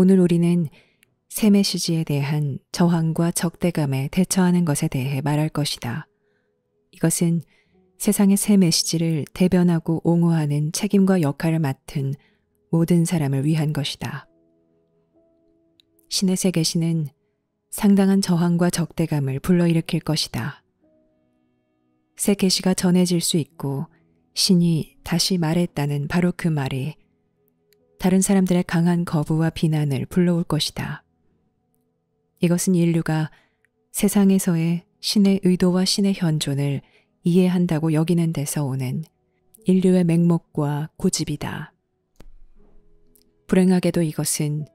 오늘 우리는 새 메시지에 대한 저항과 적대감에 대처하는 것에 대해 말할 것이다. 이것은 세상의 새 메시지를 대변하고 옹호하는 책임과 역할을 맡은 모든 사람을 위한 것이다. 신의 새 계시는 상당한 저항과 적대감을 불러일으킬 것이다. 새 계시가 전해질 수 있고 신이 다시 말했다는 바로 그 말이 다른 사람들의 강한 거부와 비난을 불러올 것이다. 이것은 인류가 세상에서의 신의 의도와 신의 현존을 이해한다고 여기는 데서 오는 인류의 맹목과 고집이다. 불행하게도 이것은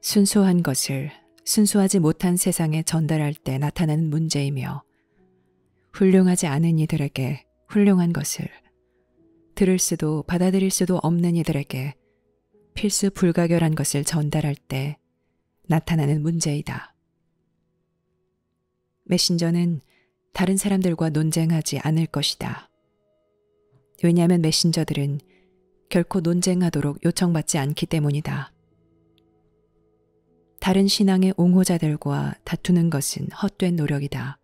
순수한 것을 순수하지 못한 세상에 전달할 때 나타나는 문제이며 훌륭하지 않은 이들에게 훌륭한 것을 들을 수도 받아들일 수도 없는 이들에게 필수 불가결한 것을 전달할 때 나타나는 문제이다. 메신저는 다른 사람들과 논쟁하지 않을 것이다. 왜냐하면 메신저들은 결코 논쟁하도록 요청받지 않기 때문이다. 다른 신앙의 옹호자들과 다투는 것은 헛된 노력이다.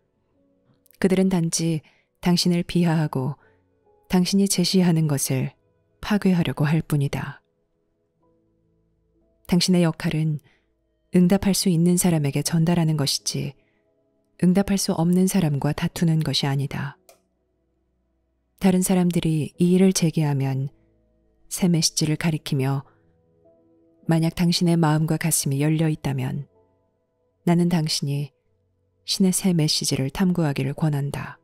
그들은 단지 당신을 비하하고 당신이 제시하는 것을 파괴하려고 할 뿐이다. 당신의 역할은 응답할 수 있는 사람에게 전달하는 것이지 응답할 수 없는 사람과 다투는 것이 아니다. 다른 사람들이 이 일을 제기하면 새 메시지를 가리키며 만약 당신의 마음과 가슴이 열려 있다면 나는 당신이 신의 새 메시지를 탐구하기를 권한다.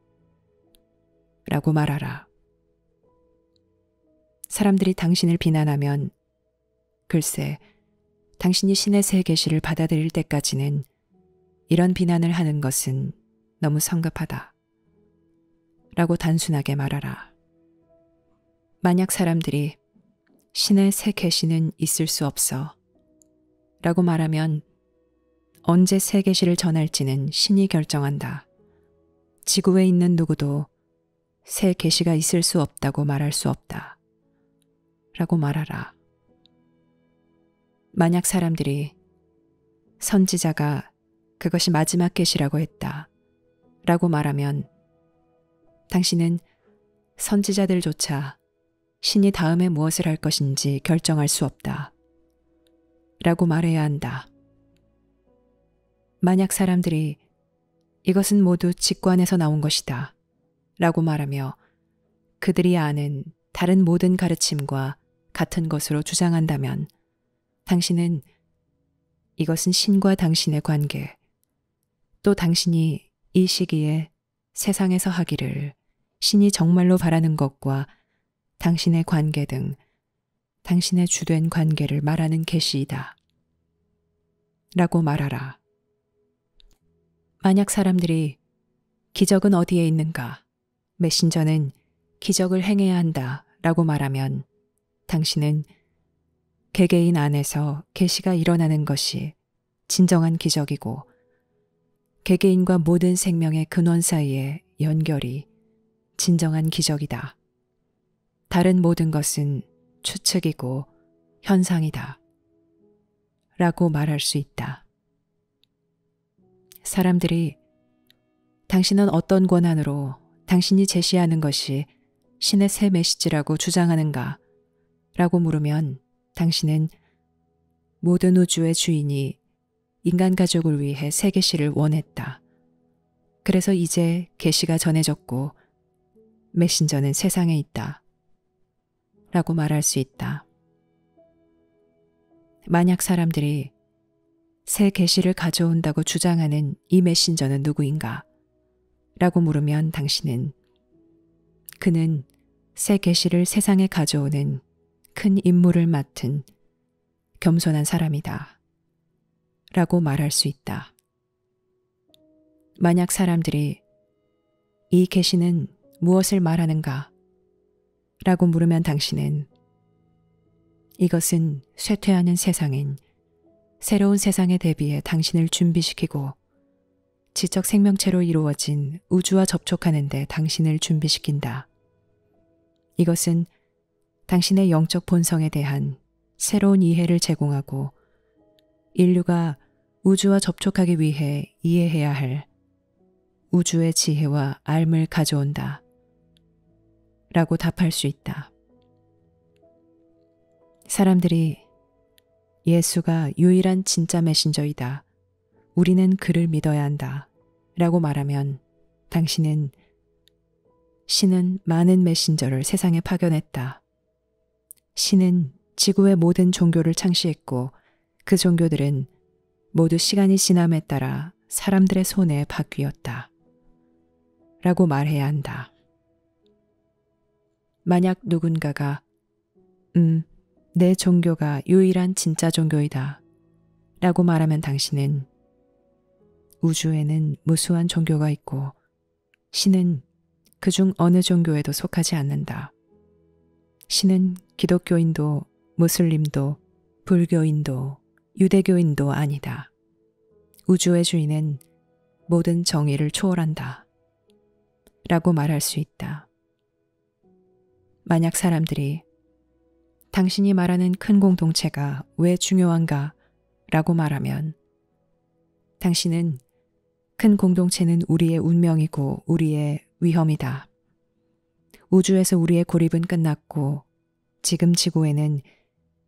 라고 말하라. 사람들이 당신을 비난하면 글쎄 당신이 신의 새 계시를 받아들일 때까지는 이런 비난을 하는 것은 너무 성급하다. 라고 단순하게 말하라. 만약 사람들이 신의 새 계시는 있을 수 없어 라고 말하면 언제 새 계시를 전할지는 신이 결정한다. 지구에 있는 누구도 새 계시가 있을 수 없다고 말할 수 없다. 라고 말하라. 만약 사람들이 선지자가 그것이 마지막 계시라고 했다. 라고 말하면 당신은 선지자들조차 신이 다음에 무엇을 할 것인지 결정할 수 없다. 라고 말해야 한다. 만약 사람들이 이것은 모두 직관에서 나온 것이다. 라고 말하며 그들이 아는 다른 모든 가르침과 같은 것으로 주장한다면 당신은 이것은 신과 당신의 관계, 또 당신이 이 시기에 세상에서 하기를 신이 정말로 바라는 것과 당신의 관계 등 당신의 주된 관계를 말하는 계시이다. 라고 말하라. 만약 사람들이 기적은 어디에 있는가? 메신저는 기적을 행해야 한다. 라고 말하면 당신은 개개인 안에서 계시가 일어나는 것이 진정한 기적이고 개개인과 모든 생명의 근원 사이의 연결이 진정한 기적이다. 다른 모든 것은 추측이고 현상이다. 라고 말할 수 있다. 사람들이 당신은 어떤 권한으로 당신이 제시하는 것이 신의 새 메시지라고 주장하는가? 라고 물으면 당신은 모든 우주의 주인이 인간 가족을 위해 새 계시를 원했다. 그래서 이제 계시가 전해졌고 메신저는 세상에 있다. 라고 말할 수 있다. 만약 사람들이 새 계시를 가져온다고 주장하는 이 메신저는 누구인가? 라고 물으면 당신은 그는 새 계시를 세상에 가져오는 큰 임무를 맡은 겸손한 사람이다. 라고 말할 수 있다. 만약 사람들이 이 계시는 무엇을 말하는가? 라고 물으면 당신은 이것은 쇠퇴하는 세상인 새로운 세상에 대비해 당신을 준비시키고 지적 생명체로 이루어진 우주와 접촉하는 데 당신을 준비시킨다. 이것은 당신의 영적 본성에 대한 새로운 이해를 제공하고 인류가 우주와 접촉하기 위해 이해해야 할 우주의 지혜와 알을 가져온다. 라고 답할 수 있다. 사람들이 예수가 유일한 진짜 메신저이다. 우리는 그를 믿어야 한다. 라고 말하면 당신은 신은 많은 메신저를 세상에 파견했다. 신은 지구의 모든 종교를 창시했고 그 종교들은 모두 시간이 지남에 따라 사람들의 손에 바뀌었다. 라고 말해야 한다. 만약 누군가가 내 종교가 유일한 진짜 종교이다. 라고 말하면 당신은 우주에는 무수한 종교가 있고 신은 그중 어느 종교에도 속하지 않는다. 신은 기독교인도 무슬림도 불교인도 유대교인도 아니다. 우주의 주인은 모든 정의를 초월한다. 라고 말할 수 있다. 만약 사람들이 당신이 말하는 큰 공동체가 왜 중요한가? 라고 말하면 당신은 큰 공동체는 우리의 운명이고 우리의 위험이다. 우주에서 우리의 고립은 끝났고 지금 지구에는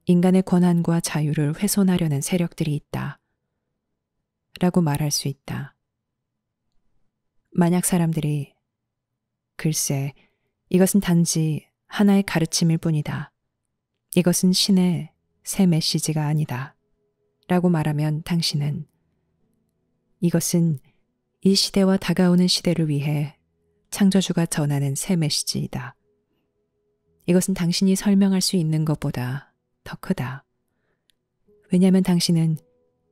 인간의 권한과 자유를 훼손하려는 세력들이 있다. 라고 말할 수 있다. 만약 사람들이 글쎄, 이것은 단지 하나의 가르침일 뿐이다. 이것은 신의 새 메시지가 아니다. 라고 말하면 당신은 이것은 이 시대와 다가오는 시대를 위해 창조주가 전하는 새 메시지이다. 이것은 당신이 설명할 수 있는 것보다 더 크다. 왜냐하면 당신은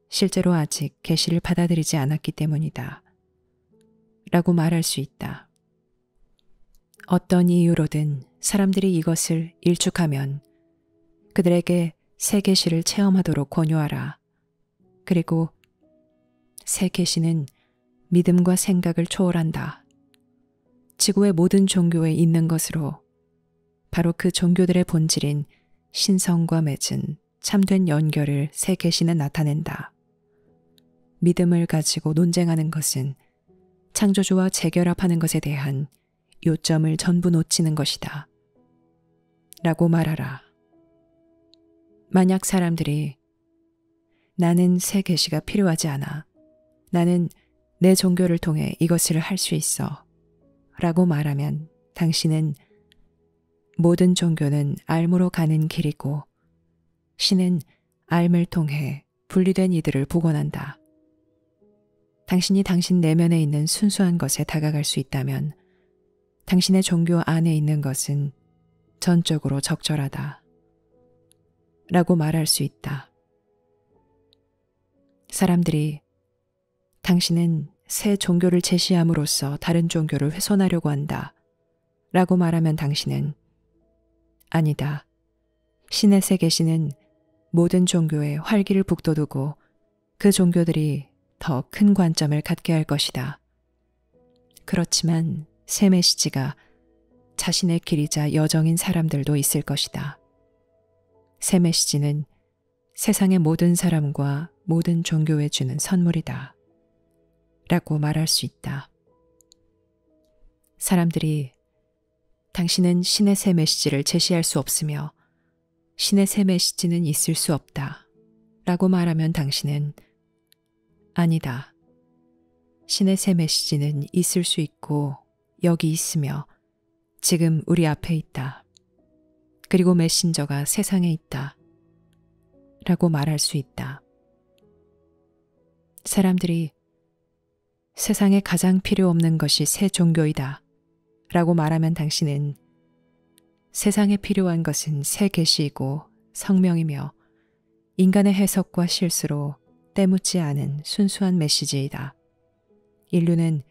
실제로 아직 계시를 받아들이지 않았기 때문이다. 라고 말할 수 있다. 어떤 이유로든 사람들이 이것을 일축하면 그들에게 새 계시를 체험하도록 권유하라. 그리고 새 계시는 믿음과 생각을 초월한다. 지구의 모든 종교에 있는 것으로 바로 그 종교들의 본질인 신성과 맺은 참된 연결을 새 계시는 나타낸다. 믿음을 가지고 논쟁하는 것은 창조주와 재결합하는 것에 대한 요점을 전부 놓치는 것이다. 라고 말하라. 만약 사람들이 나는 새 계시가 필요하지 않아. 나는 내 종교를 통해 이것을 할 수 있어. 라고 말하면 당신은 모든 종교는 알무로 가는 길이고 신은 알을 통해 분리된 이들을 복원한다. 당신이 당신 내면에 있는 순수한 것에 다가갈 수 있다면 당신의 종교 안에 있는 것은 전적으로 적절하다. 라고 말할 수 있다. 사람들이 당신은 새 종교를 제시함으로써 다른 종교를 훼손하려고 한다. 라고 말하면 당신은 아니다. 신의 새 계시는 모든 종교에 활기를 북돋우고 그 종교들이 더 큰 관점을 갖게 할 것이다. 그렇지만 새 메시지가 자신의 길이자 여정인 사람들도 있을 것이다. 새 메시지는 세상의 모든 사람과 모든 종교에 주는 선물이다. 라고 말할 수 있다. 사람들이 당신은 신의 새 메시지를 제시할 수 없으며 신의 새 메시지는 있을 수 없다. 라고 말하면 당신은 아니다. 신의 새 메시지는 있을 수 있고 여기 있으며 지금 우리 앞에 있다. 그리고 메신저가 세상에 있다. 라고 말할 수 있다. 사람들이 세상에 가장 필요 없는 것이 새 종교이다. 라고 말하면 당신은 세상에 필요한 것은 새 계시이고 성명이며 인간의 해석과 실수로 때묻지 않은 순수한 메시지이다. 인류는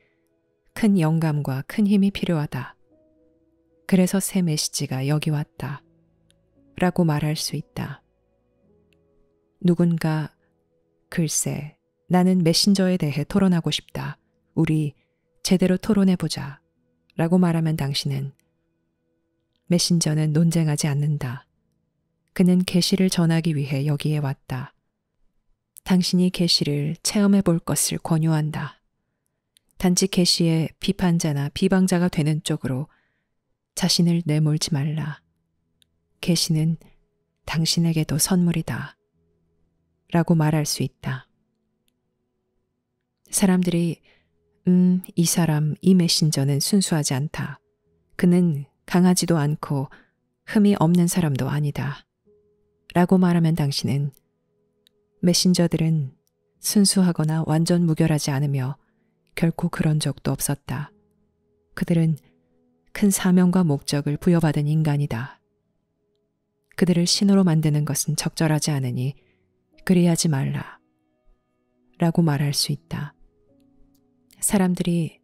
큰 영감과 큰 힘이 필요하다. 그래서 새 메시지가 여기 왔다. 라고 말할 수 있다. 누군가 글쎄 나는 메신저에 대해 토론하고 싶다. 우리 제대로 토론해보자. 라고 말하면 당신은 메신저는 논쟁하지 않는다. 그는 계시를 전하기 위해 여기에 왔다. 당신이 계시를 체험해 볼 것을 권유한다. 단지 계시의 비판자나 비방자가 되는 쪽으로 자신을 내몰지 말라. 계시는 당신에게도 선물이다. 라고 말할 수 있다. 사람들이 이 사람, 이 메신저는 순수하지 않다. 그는 강하지도 않고 흠이 없는 사람도 아니다. 라고 말하면 당신은 메신저들은 순수하거나 완전 무결하지 않으며 결코 그런 적도 없었다. 그들은 큰 사명과 목적을 부여받은 인간이다. 그들을 신으로 만드는 것은 적절하지 않으니 그리하지 말라. 라고 말할 수 있다. 사람들이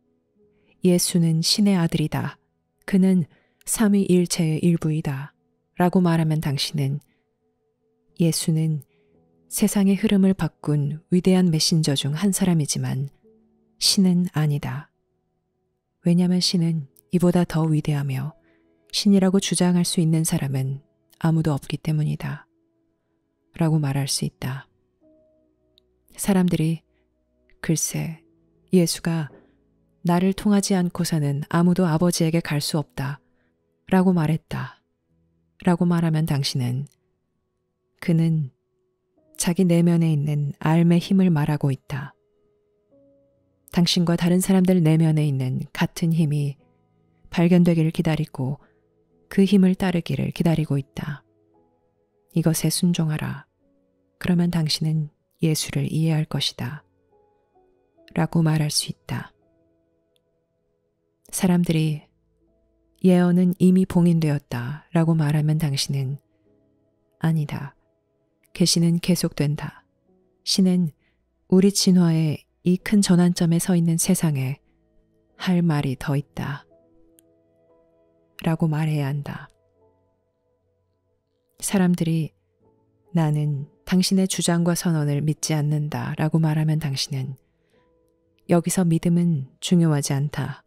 예수는 신의 아들이다. 그는 삼위일체의 일부이다. 라고 말하면 당신은 예수는 세상의 흐름을 바꾼 위대한 메신저 중 한 사람이지만 신은 아니다. 왜냐하면 신은 이보다 더 위대하며 신이라고 주장할 수 있는 사람은 아무도 없기 때문이다. 라고 말할 수 있다. 사람들이 글쎄 예수가 나를 통하지 않고서는 아무도 아버지에게 갈 수 없다. 라고 말했다. 라고 말하면 당신은 그는 자기 내면에 있는 알의 힘을 말하고 있다. 당신과 다른 사람들 내면에 있는 같은 힘이 발견되기를 기다리고 그 힘을 따르기를 기다리고 있다. 이것에 순종하라. 그러면 당신은 예수를 이해할 것이다. 라고 말할 수 있다. 사람들이 예언은 이미 봉인되었다. 라고 말하면 당신은 아니다. 계시는 계속된다. 신은 우리 진화의 이 큰 전환점에 서 있는 세상에 할 말이 더 있다. 라고 말해야 한다. 사람들이 나는 당신의 주장과 선언을 믿지 않는다. 라고 말하면 당신은 여기서 믿음은 중요하지 않다.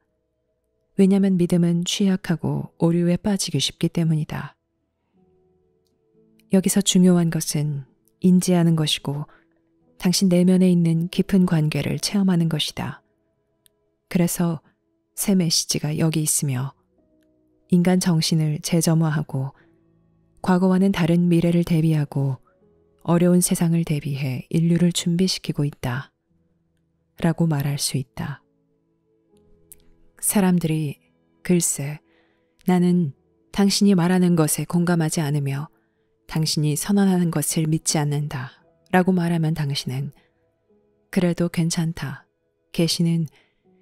왜냐하면 믿음은 취약하고 오류에 빠지기 쉽기 때문이다. 여기서 중요한 것은 인지하는 것이고 당신 내면에 있는 깊은 관계를 체험하는 것이다. 그래서 새 메시지가 여기 있으며 인간 정신을 재점화하고 과거와는 다른 미래를 대비하고 어려운 세상을 대비해 인류를 준비시키고 있다. 라고 말할 수 있다. 사람들이 글쎄 나는 당신이 말하는 것에 공감하지 않으며 당신이 선언하는 것을 믿지 않는다. 라고 말하면 당신은 그래도 괜찮다. 계시는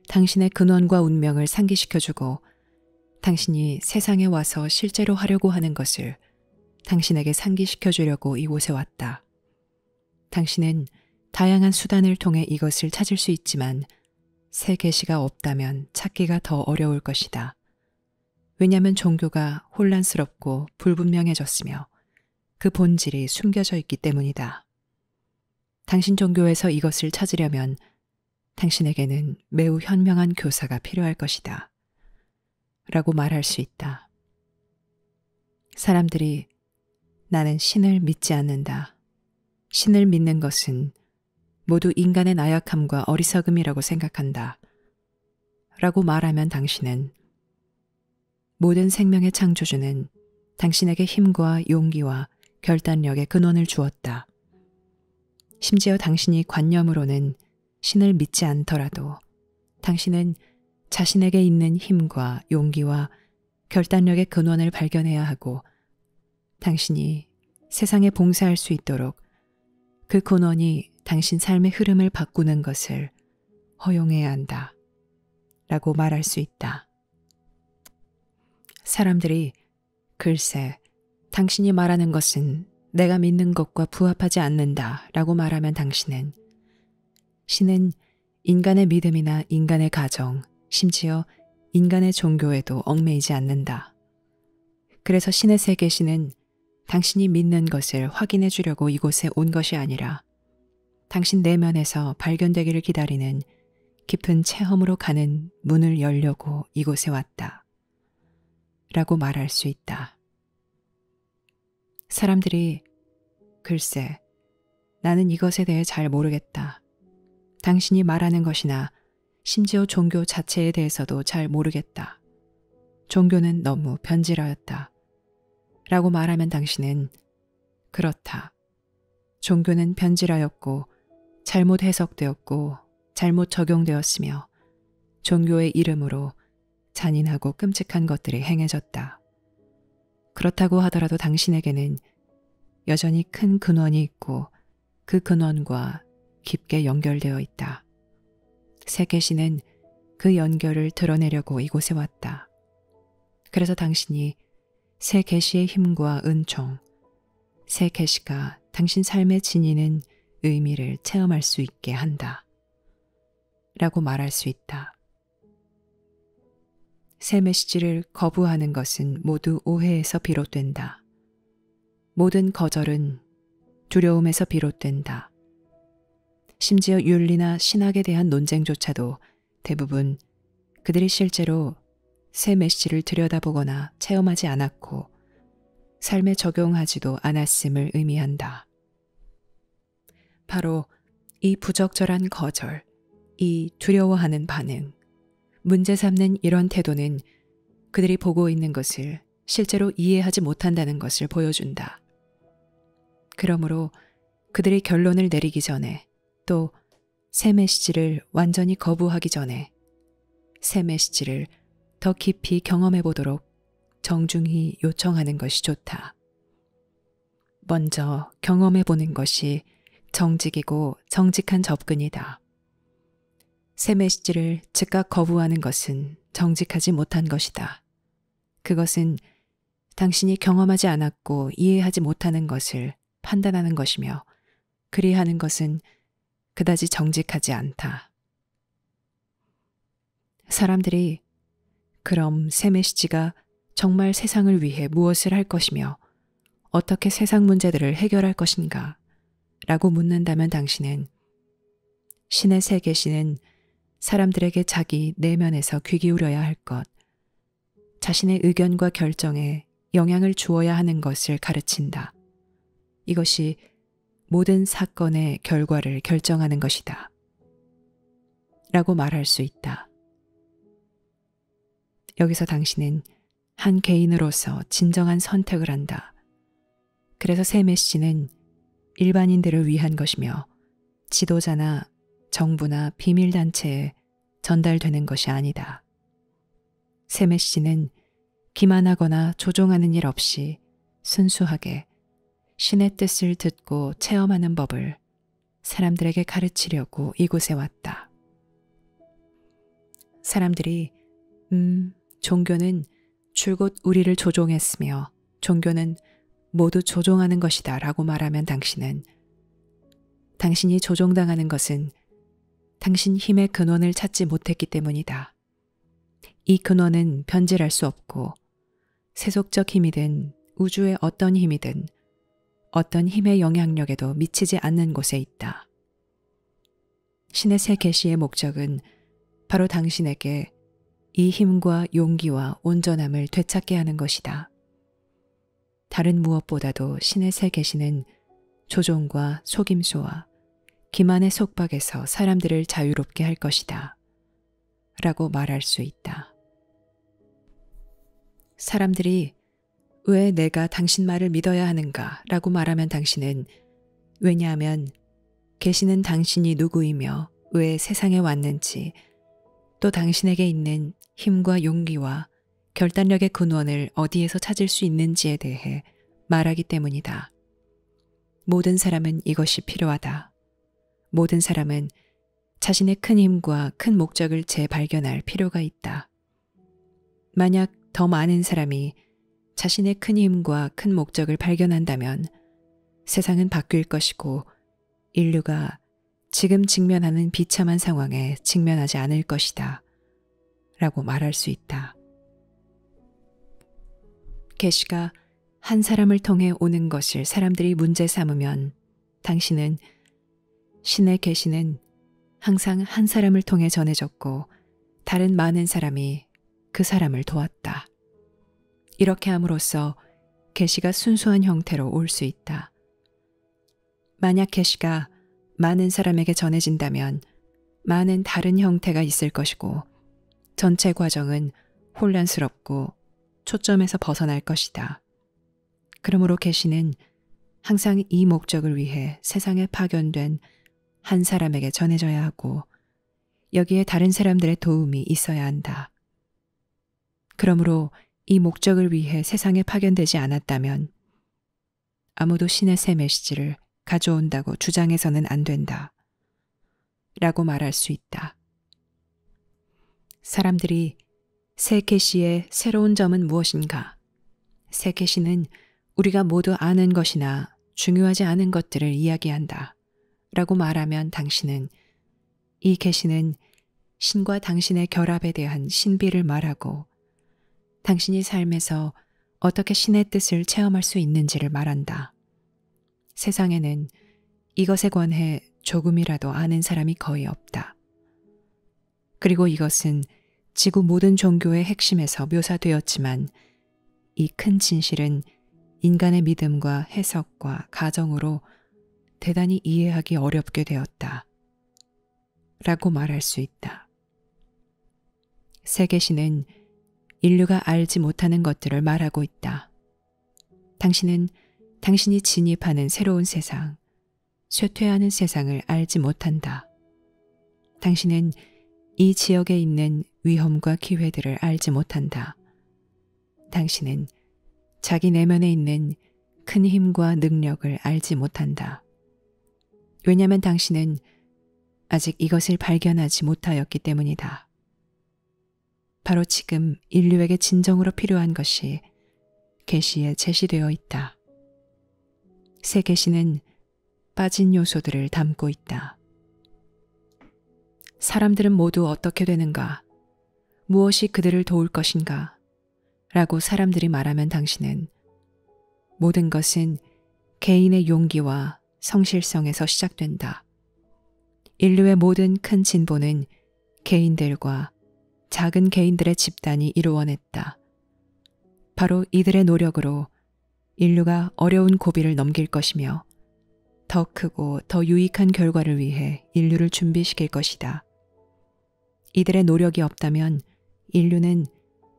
당신의 근원과 운명을 상기시켜주고 당신이 세상에 와서 실제로 하려고 하는 것을 당신에게 상기시켜주려고 이곳에 왔다. 당신은 다양한 수단을 통해 이것을 찾을 수 있지만 새 계시가 없다면 찾기가 더 어려울 것이다. 왜냐하면 종교가 혼란스럽고 불분명해졌으며 그 본질이 숨겨져 있기 때문이다. 당신 종교에서 이것을 찾으려면 당신에게는 매우 현명한 교사가 필요할 것이다. 라고 말할 수 있다. 사람들이 나는 신을 믿지 않는다. 신을 믿는 것은 모두 인간의 나약함과 어리석음이라고 생각한다. 라고 말하면 당신은 모든 생명의 창조주는 당신에게 힘과 용기와 결단력의 근원을 주었다. 심지어 당신이 관념으로는 신을 믿지 않더라도 당신은 자신에게 있는 힘과 용기와 결단력의 근원을 발견해야 하고 당신이 세상에 봉사할 수 있도록 그 근원이 당신 삶의 흐름을 바꾸는 것을 허용해야 한다. 라고 말할 수 있다. 사람들이 글쎄 당신이 말하는 것은 내가 믿는 것과 부합하지 않는다. 라고 말하면 당신은 신은 인간의 믿음이나 인간의 가정, 심지어 인간의 종교에도 얽매이지 않는다. 그래서 신의 새 계시는 당신이 믿는 것을 확인해 주려고 이곳에 온 것이 아니라 당신 내면에서 발견되기를 기다리는 깊은 체험으로 가는 문을 열려고 이곳에 왔다. 라고 말할 수 있다. 사람들이 글쎄 나는 이것에 대해 잘 모르겠다. 당신이 말하는 것이나 심지어 종교 자체에 대해서도 잘 모르겠다. 종교는 너무 변질하였다. 라고 말하면 당신은 그렇다. 종교는 변질하였고 잘못 해석되었고 잘못 적용되었으며 종교의 이름으로 잔인하고 끔찍한 것들이 행해졌다. 그렇다고 하더라도 당신에게는 여전히 큰 근원이 있고 그 근원과 깊게 연결되어 있다. 새 계시는 그 연결을 드러내려고 이곳에 왔다. 그래서 당신이 새 계시의 힘과 은총, 새 계시가 당신 삶에 지니는 의미를 체험할 수 있게 한다. 라고 말할 수 있다. 새 메시지를 거부하는 것은 모두 오해에서 비롯된다. 모든 거절은 두려움에서 비롯된다. 심지어 윤리나 신학에 대한 논쟁조차도 대부분 그들이 실제로 새 메시지를 들여다보거나 체험하지 않았고 삶에 적용하지도 않았음을 의미한다. 바로 이 부적절한 거절, 이 두려워하는 반응, 문제 삼는 이런 태도는 그들이 보고 있는 것을 실제로 이해하지 못한다는 것을 보여준다. 그러므로 그들이 결론을 내리기 전에 또 새 메시지를 완전히 거부하기 전에 새 메시지를 더 깊이 경험해 보도록 정중히 요청하는 것이 좋다. 먼저 경험해 보는 것이 정직이고 정직한 접근이다. 새 메시지를 즉각 거부하는 것은 정직하지 못한 것이다. 그것은 당신이 경험하지 않았고 이해하지 못하는 것을 판단하는 것이며 그리하는 것은 그다지 정직하지 않다. 사람들이 그럼 새 메시지가 정말 세상을 위해 무엇을 할 것이며 어떻게 세상 문제들을 해결할 것인가 라고 묻는다면 당신은 신의 새 계시는 사람들에게 자기 내면에서 귀 기울여야 할 것, 자신의 의견과 결정에 영향을 주어야 하는 것을 가르친다. 이것이 모든 사건의 결과를 결정하는 것이다. 라고 말할 수 있다. 여기서 당신은 한 개인으로서 진정한 선택을 한다. 그래서 새 메시지는 일반인들을 위한 것이며 지도자나 정부나 비밀단체에 전달되는 것이 아니다. 새 메시지는 기만하거나 조종하는 일 없이 순수하게 신의 뜻을 듣고 체험하는 법을 사람들에게 가르치려고 이곳에 왔다. 사람들이 종교는 줄곧 우리를 조종했으며 종교는 모두 조종하는 것이다 라고 말하면 당신은 당신이 조종당하는 것은 당신 힘의 근원을 찾지 못했기 때문이다. 이 근원은 변질할 수 없고 세속적 힘이든 우주의 어떤 힘이든 어떤 힘의 영향력에도 미치지 않는 곳에 있다. 신의 새 계시의 목적은 바로 당신에게 이 힘과 용기와 온전함을 되찾게 하는 것이다. 다른 무엇보다도 신의 새 계시는 조종과 속임수와 기만의 속박에서 사람들을 자유롭게 할 것이다. 라고 말할 수 있다. 사람들이 왜 내가 당신 말을 믿어야 하는가 라고 말하면 당신은 왜냐하면 계시는 당신이 누구이며 왜 세상에 왔는지 또 당신에게 있는 힘과 용기와 결단력의 근원을 어디에서 찾을 수 있는지에 대해 말하기 때문이다. 모든 사람은 이것이 필요하다. 모든 사람은 자신의 큰 힘과 큰 목적을 재발견할 필요가 있다. 만약 더 많은 사람이 자신의 큰 힘과 큰 목적을 발견한다면 세상은 바뀔 것이고 인류가 지금 직면하는 비참한 상황에 직면하지 않을 것이다. 라고 말할 수 있다. 계시가 한 사람을 통해 오는 것을 사람들이 문제 삼으면 당신은 신의 계시는 항상 한 사람을 통해 전해졌고 다른 많은 사람이 그 사람을 도왔다. 이렇게 함으로써 계시가 순수한 형태로 올 수 있다. 만약 계시가 많은 사람에게 전해진다면 많은 다른 형태가 있을 것이고 전체 과정은 혼란스럽고 초점에서 벗어날 것이다. 그러므로 계시는 항상 이 목적을 위해 세상에 파견된 한 사람에게 전해져야 하고 여기에 다른 사람들의 도움이 있어야 한다. 그러므로 이 목적을 위해 세상에 파견되지 않았다면 아무도 신의 새 메시지를 가져온다고 주장해서는 안 된다. 라고 말할 수 있다. 사람들이 새 계시의 새로운 점은 무엇인가? 새 계시는 우리가 모두 아는 것이나 중요하지 않은 것들을 이야기한다. 라고 말하면 당신은 이 계시는 신과 당신의 결합에 대한 신비를 말하고 당신이 삶에서 어떻게 신의 뜻을 체험할 수 있는지를 말한다. 세상에는 이것에 관해 조금이라도 아는 사람이 거의 없다. 그리고 이것은 지구 모든 종교의 핵심에서 묘사되었지만 이 큰 진실은 인간의 믿음과 해석과 가정으로 대단히 이해하기 어렵게 되었다. 라고 말할 수 있다. 새 계시는 인류가 알지 못하는 것들을 말하고 있다. 당신은 당신이 진입하는 새로운 세상, 쇠퇴하는 세상을 알지 못한다. 당신은 이 지역에 있는 위험과 기회들을 알지 못한다. 당신은 자기 내면에 있는 큰 힘과 능력을 알지 못한다. 왜냐하면 당신은 아직 이것을 발견하지 못하였기 때문이다. 바로 지금 인류에게 진정으로 필요한 것이 계시에 제시되어 있다. 새 계시는 빠진 요소들을 담고 있다. 사람들은 모두 어떻게 되는가? 무엇이 그들을 도울 것인가? 라고 사람들이 말하면 당신은 모든 것은 개인의 용기와 성실성에서 시작된다. 인류의 모든 큰 진보는 개인들과 작은 개인들의 집단이 이루어냈다. 바로 이들의 노력으로 인류가 어려운 고비를 넘길 것이며 더 크고 더 유익한 결과를 위해 인류를 준비시킬 것이다. 이들의 노력이 없다면 인류는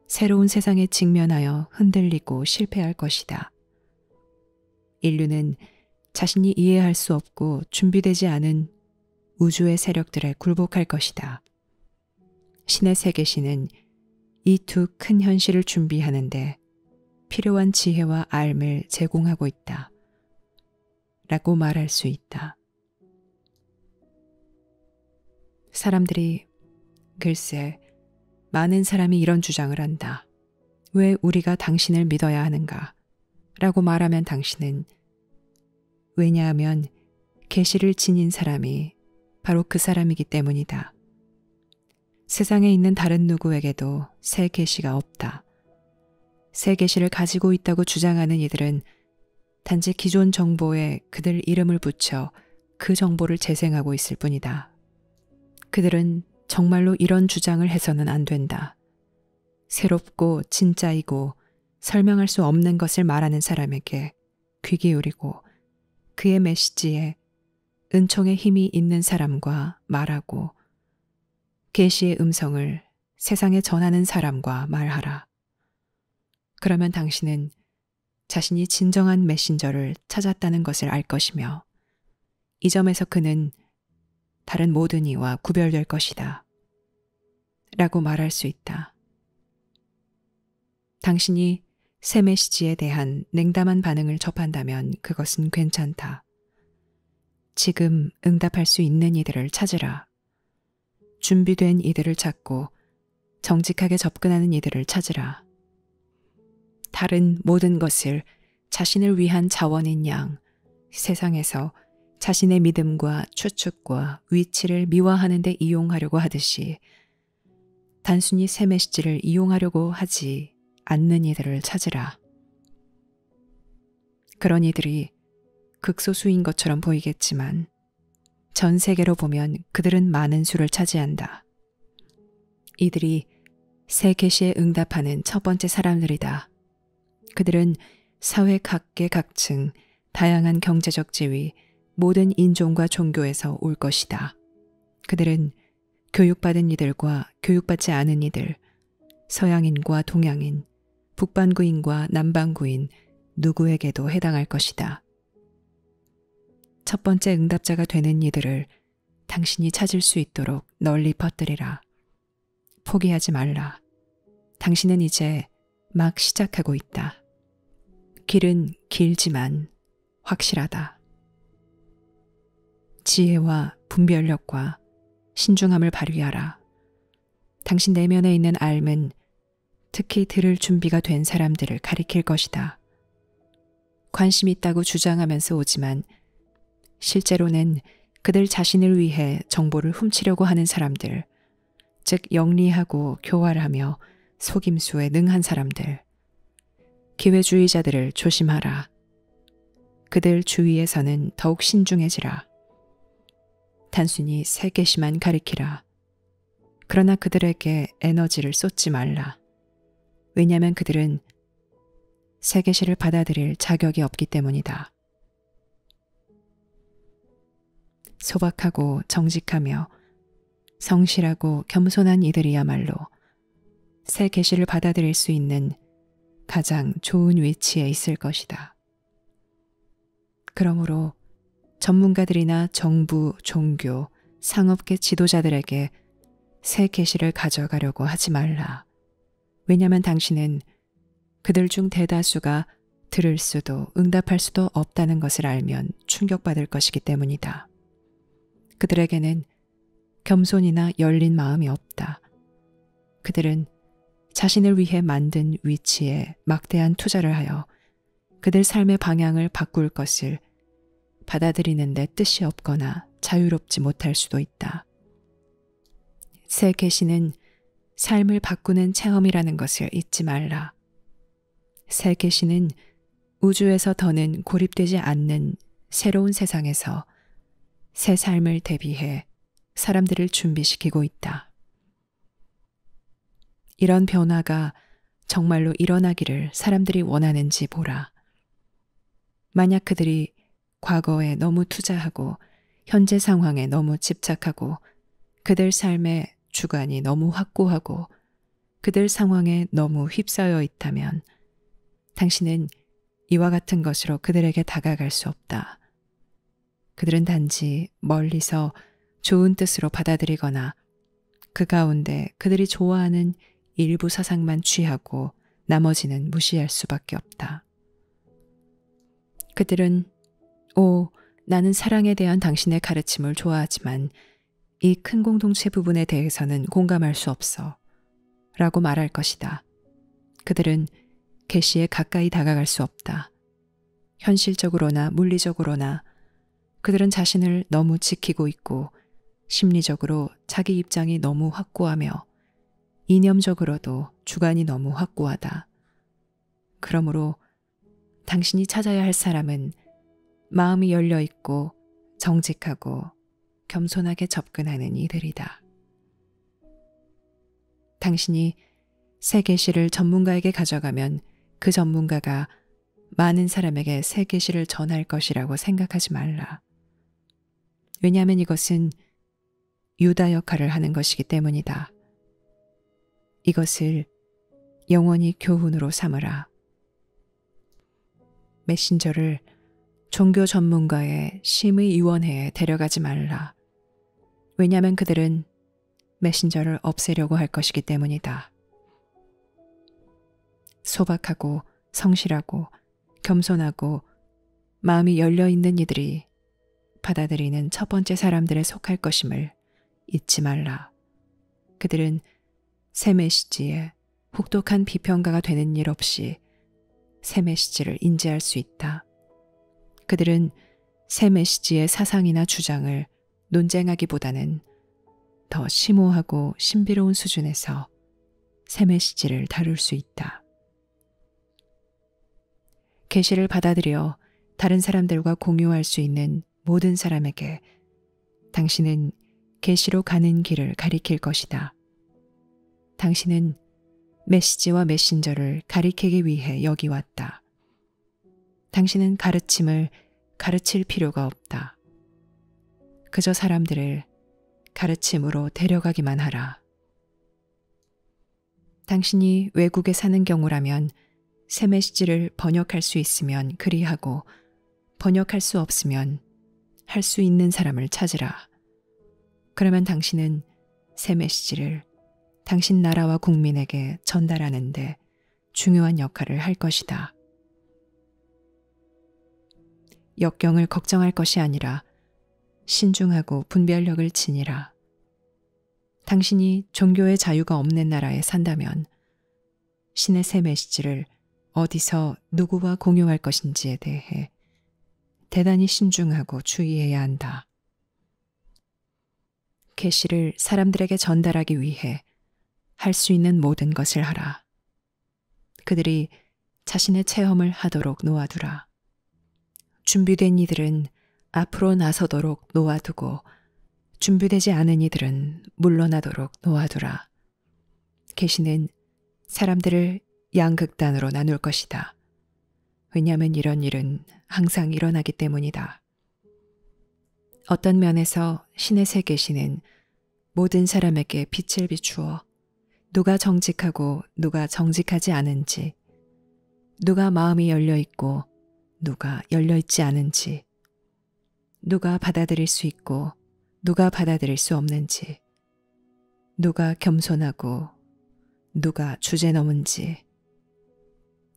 새로운 세상에 직면하여 흔들리고 실패할 것이다. 인류는 자신이 이해할 수 없고 준비되지 않은 우주의 세력들에 굴복할 것이다. 신의 새 계시는 이 두 큰 현실을 준비하는데 필요한 지혜와 알을 제공하고 있다. 라고 말할 수 있다. 사람들이 글쎄 많은 사람이 이런 주장을 한다. 왜 우리가 당신을 믿어야 하는가? 라고 말하면 당신은 왜냐하면 계시를 지닌 사람이 바로 그 사람이기 때문이다. 세상에 있는 다른 누구에게도 새 계시가 없다. 새 계시를 가지고 있다고 주장하는 이들은 단지 기존 정보에 그들 이름을 붙여 그 정보를 재생하고 있을 뿐이다. 그들은 정말로 이런 주장을 해서는 안 된다. 새롭고 진짜이고 설명할 수 없는 것을 말하는 사람에게 귀 기울이고 그의 메시지에 은총의 힘이 있는 사람과 말하고 계시의 음성을 세상에 전하는 사람과 말하라. 그러면 당신은 자신이 진정한 메신저를 찾았다는 것을 알 것이며 이 점에서 그는 다른 모든 이와 구별될 것이다. 라고 말할 수 있다. 당신이 새 메시지에 대한 냉담한 반응을 접한다면 그것은 괜찮다. 지금 응답할 수 있는 이들을 찾으라. 준비된 이들을 찾고 정직하게 접근하는 이들을 찾으라. 다른 모든 것을 자신을 위한 자원인 양 세상에서 자신의 믿음과 추측과 위치를 미화하는 데 이용하려고 하듯이 단순히 새 메시지를 이용하려고 하지 않는 이들을 찾으라. 그런 이들이 극소수인 것처럼 보이겠지만 전 세계로 보면 그들은 많은 수를 차지한다. 이들이 새 계시에 응답하는 첫 번째 사람들이다. 그들은 사회 각계 각층, 다양한 경제적 지위, 모든 인종과 종교에서 올 것이다. 그들은 교육받은 이들과 교육받지 않은 이들, 서양인과 동양인, 북반구인과 남반구인 누구에게도 해당할 것이다. 첫 번째 응답자가 되는 이들을 당신이 찾을 수 있도록 널리 퍼뜨리라. 포기하지 말라. 당신은 이제 막 시작하고 있다. 길은 길지만 확실하다. 지혜와 분별력과 신중함을 발휘하라. 당신 내면에 있는 알은 특히 들을 준비가 된 사람들을 가리킬 것이다. 관심 있다고 주장하면서 오지만 실제로는 그들 자신을 위해 정보를 훔치려고 하는 사람들, 즉 영리하고 교활하며 속임수에 능한 사람들, 기회주의자들을 조심하라. 그들 주위에서는 더욱 신중해지라. 단순히 새 계시만 가리키라. 그러나 그들에게 에너지를 쏟지 말라. 왜냐하면 그들은 새 계시를 받아들일 자격이 없기 때문이다. 소박하고 정직하며 성실하고 겸손한 이들이야말로 새 계시를 받아들일 수 있는 가장 좋은 위치에 있을 것이다. 그러므로 전문가들이나 정부, 종교, 상업계 지도자들에게 새 계시를 가져가려고 하지 말라. 왜냐하면 당신은 그들 중 대다수가 들을 수도 응답할 수도 없다는 것을 알면 충격받을 것이기 때문이다. 그들에게는 겸손이나 열린 마음이 없다. 그들은 자신을 위해 만든 위치에 막대한 투자를 하여 그들 삶의 방향을 바꿀 것을 받아들이는데 뜻이 없거나 자유롭지 못할 수도 있다. 새 계시는 삶을 바꾸는 체험이라는 것을 잊지 말라. 새 계시는 우주에서 더는 고립되지 않는 새로운 세상에서 새 삶을 대비해 사람들을 준비시키고 있다. 이런 변화가 정말로 일어나기를 사람들이 원하는지 보라. 만약 그들이 과거에 너무 투자하고 현재 상황에 너무 집착하고 그들 삶의 주관이 너무 확고하고 그들 상황에 너무 휩싸여 있다면 당신은 이와 같은 것으로 그들에게 다가갈 수 없다. 그들은 단지 멀리서 좋은 뜻으로 받아들이거나 그 가운데 그들이 좋아하는 일부 사상만 취하고 나머지는 무시할 수밖에 없다. 그들은 나는 사랑에 대한 당신의 가르침을 좋아하지만 이 큰 공동체 부분에 대해서는 공감할 수 없어 라고 말할 것이다. 그들은 계시에 가까이 다가갈 수 없다. 현실적으로나 물리적으로나 그들은 자신을 너무 지키고 있고 심리적으로 자기 입장이 너무 확고하며 이념적으로도 주관이 너무 확고하다. 그러므로 당신이 찾아야 할 사람은 마음이 열려 있고 정직하고 겸손하게 접근하는 이들이다. 당신이 새 계시를 전문가에게 가져가면 그 전문가가 많은 사람에게 새 계시를 전할 것이라고 생각하지 말라. 왜냐하면 이것은 유다 역할을 하는 것이기 때문이다. 이것을 영원히 교훈으로 삼으라. 메신저를 종교 전문가의 심의위원회에 데려가지 말라. 왜냐하면 그들은 메신저를 없애려고 할 것이기 때문이다. 소박하고 성실하고 겸손하고 마음이 열려있는 이들이 받아들이는 첫 번째 사람들에 속할 것임을 잊지 말라. 그들은 새 메시지에 혹독한 비평가가 되는 일 없이 새 메시지를 인지할 수 있다. 그들은 새 메시지의 사상이나 주장을 논쟁하기보다는 더 심오하고 신비로운 수준에서 새 메시지를 다룰 수 있다. 계시를 받아들여 다른 사람들과 공유할 수 있는 모든 사람에게 당신은 계시로 가는 길을 가리킬 것이다. 당신은 메시지와 메신저를 가리키기 위해 여기 왔다. 당신은 가르침을 가르칠 필요가 없다. 그저 사람들을 가르침으로 데려가기만 하라. 당신이 외국에 사는 경우라면 새 메시지를 번역할 수 있으면 그리하고 번역할 수 없으면 할 수 있는 사람을 찾으라. 그러면 당신은 새 메시지를 당신 나라와 국민에게 전달하는데 중요한 역할을 할 것이다. 역경을 걱정할 것이 아니라 신중하고 분별력을 지니라. 당신이 종교의 자유가 없는 나라에 산다면 신의 새 메시지를 어디서 누구와 공유할 것인지에 대해 대단히 신중하고 주의해야 한다. 계시를 사람들에게 전달하기 위해 할 수 있는 모든 것을 하라. 그들이 자신의 체험을 하도록 놓아두라. 준비된 이들은 앞으로 나서도록 놓아두고 준비되지 않은 이들은 물러나도록 놓아두라. 계시는 사람들을 양극단으로 나눌 것이다. 왜냐하면 이런 일은 항상 일어나기 때문이다. 어떤 면에서 신의 새 계시는 모든 사람에게 빛을 비추어 누가 정직하고 누가 정직하지 않은지, 누가 마음이 열려 있고 누가 열려 있지 않은지, 누가 받아들일 수 있고 누가 받아들일 수 없는지, 누가 겸손하고 누가 주제넘은지,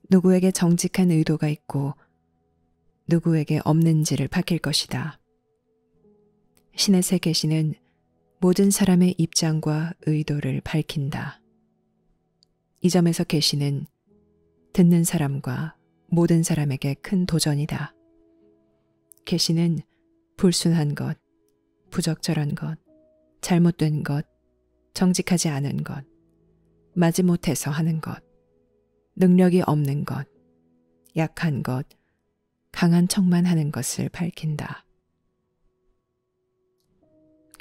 누구에게 정직한 의도가 있고 누구에게 없는지를 밝힐 것이다. 신의 새 계시는 모든 사람의 입장과 의도를 밝힌다. 이 점에서 계시는 듣는 사람과 모든 사람에게 큰 도전이다. 계시는 불순한 것, 부적절한 것, 잘못된 것, 정직하지 않은 것, 마지못해서 하는 것, 능력이 없는 것, 약한 것, 강한 척만 하는 것을 밝힌다.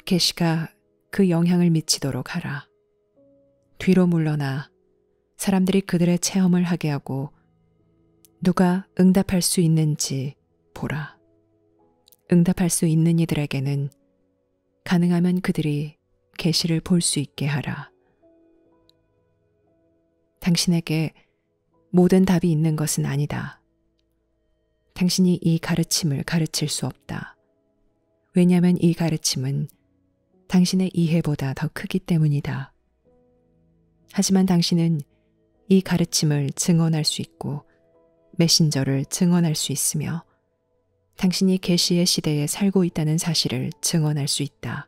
계시가 그 영향을 미치도록 하라. 뒤로 물러나 사람들이 그들의 체험을 하게 하고 누가 응답할 수 있는지 보라. 응답할 수 있는 이들에게는 가능하면 그들이 계시를 볼 수 있게 하라. 당신에게 모든 답이 있는 것은 아니다. 당신이 이 가르침을 가르칠 수 없다. 왜냐하면 이 가르침은 당신의 이해보다 더 크기 때문이다. 하지만 당신은 이 가르침을 증언할 수 있고 메신저를 증언할 수 있으며 당신이 계시의 시대에 살고 있다는 사실을 증언할 수 있다.